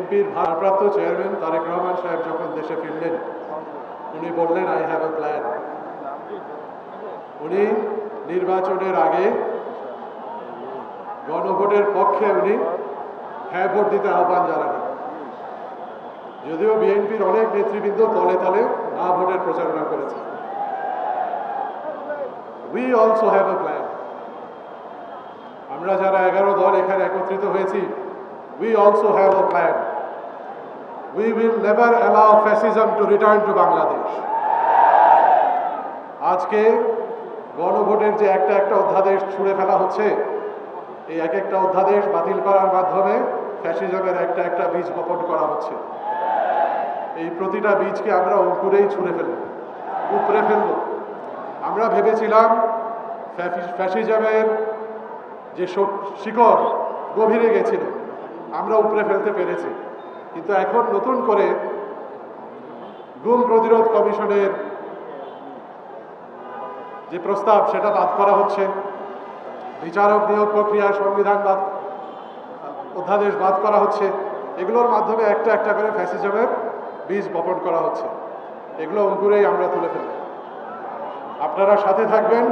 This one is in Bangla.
বিএনপির ভারপ্রাপ্ত চেয়ারম্যান তারেক রহমান সাহেব যখন দেশে ফিরলেন, উনি বললেন আই হ্যাভ এ প্ল্যান। উনি নির্বাচনের আগে গণভোটের পক্ষে উনি হ্যাঁ ভোট দিতে আহ্বান জানালেন। যদিও বিএনপির অনেক নেতৃবৃন্দ তলে তলে না ভোটের প্রচারণা করেছে। We also have a plan. আমরা যারা 11 দল এখানে একত্রিত হয়েছি, we also have a plan. We will never allow fascism to return to Bangladesh. আজকে গণভোটের যে একটা একটা অধ্যাদেশ ছুঁড়ে ফেলা হচ্ছে, এই এক একটা অধ্যাদেশ বাতিল করার মাধ্যমে ফ্যাসিজমের একটা একটা বীজ বপন করা হচ্ছে। এই প্রতিটা বীজকে আমরা অঙ্কুরেই ছুঁড়ে ফেলব, উপড়ে ফেলব। আমরা ভেবেছিলাম ফ্যাসিজমের যে শিকড় গভীরে গেছিল, আমরা উপরে ফেলতে পেরেছি। কিন্তু এখন নতুন করে গুম প্রতিরোধ কমিশনের যে প্রস্তাব, সেটা বাদ করা হচ্ছে। বিচারক নিয়োগ প্রক্রিয়ার সংবিধান অধ্যাদেশ বাদ করা হচ্ছে। এগুলোর মাধ্যমে একটা একটা করে ফ্যাসিজমের বীজ বপন করা হচ্ছে। এগুলো অঙ্কুরেই আমরা তুলে ফেলব। আপনারা সাথে থাকবেন।